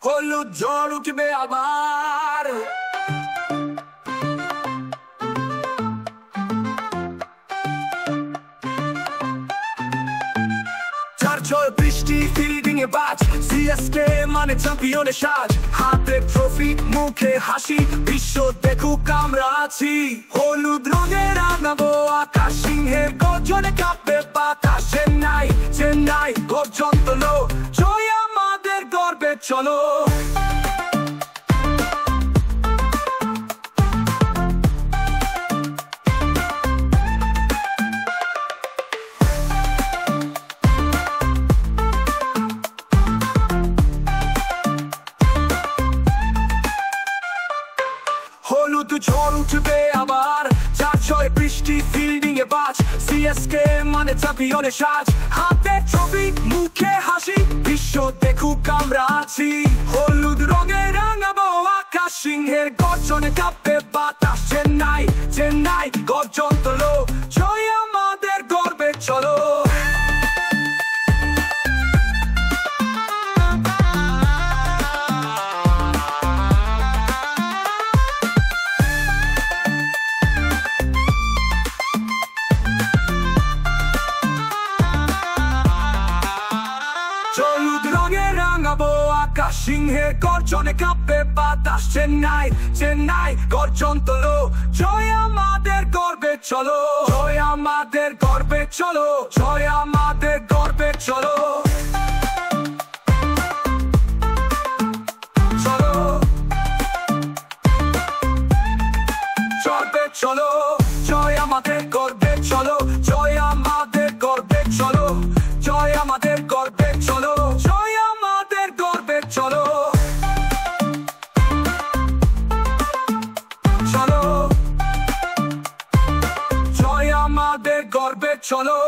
হলুদ ঝড় উঠবে আবার। ঝড় বৃষ্টি ফিল্ডিং এ বাজ, সিএসকে মানে চ্যাম্পিয়নের সাজ। হাতে ট্রফি মুখে হাসি, বিশ্ব দেখুক আমরা আছি। হলুদ রঙে রাঙাবো আকাশ, সিংহের গর্জনে কাঁপবে বাতাস। চেন্নাই চেন্নাই গর্জন তোলো, জয় আমাদের গর্বে চলো। হলুদ ঝড় উঠবে আবার, 4-6 বৃষ্টি ফিল্ডিং এ বাজ। সিএসকে মানে চ্যাম্পিয়নের সাজ। হাতে ট্রফি মুখে হাসি, বিশ্ব দেখুক আমরা আছি। হলুদ রঙে রাঙাবো আকাশ, সিংহের গর্জনে কাঁপবে বাতাস। চেন্নাই চেন্নাই গর্জন তোলো, জয় আমাদের গর্বে চলো। হলুদ রঙে রাঙাবো আকাশ, সিংহের গর্জনে কাঁপবে বাতাস। চেন্নাই চেন্নাই গর্জন তোলো, জয় আমাদের গর্বে চলো। জয় আমাদের গর্বে চলো, জয় আমাদের গর্বে চলো। চলো গর্বে চলো, জয় আমাদের গর্বে চলো। জয় আমাদের গর্বে চলো, জয় আমাদের গর্বে চলো। জয় আমাদের গর্বে চলো। চলো জয় আমাদের গর্বে চলো।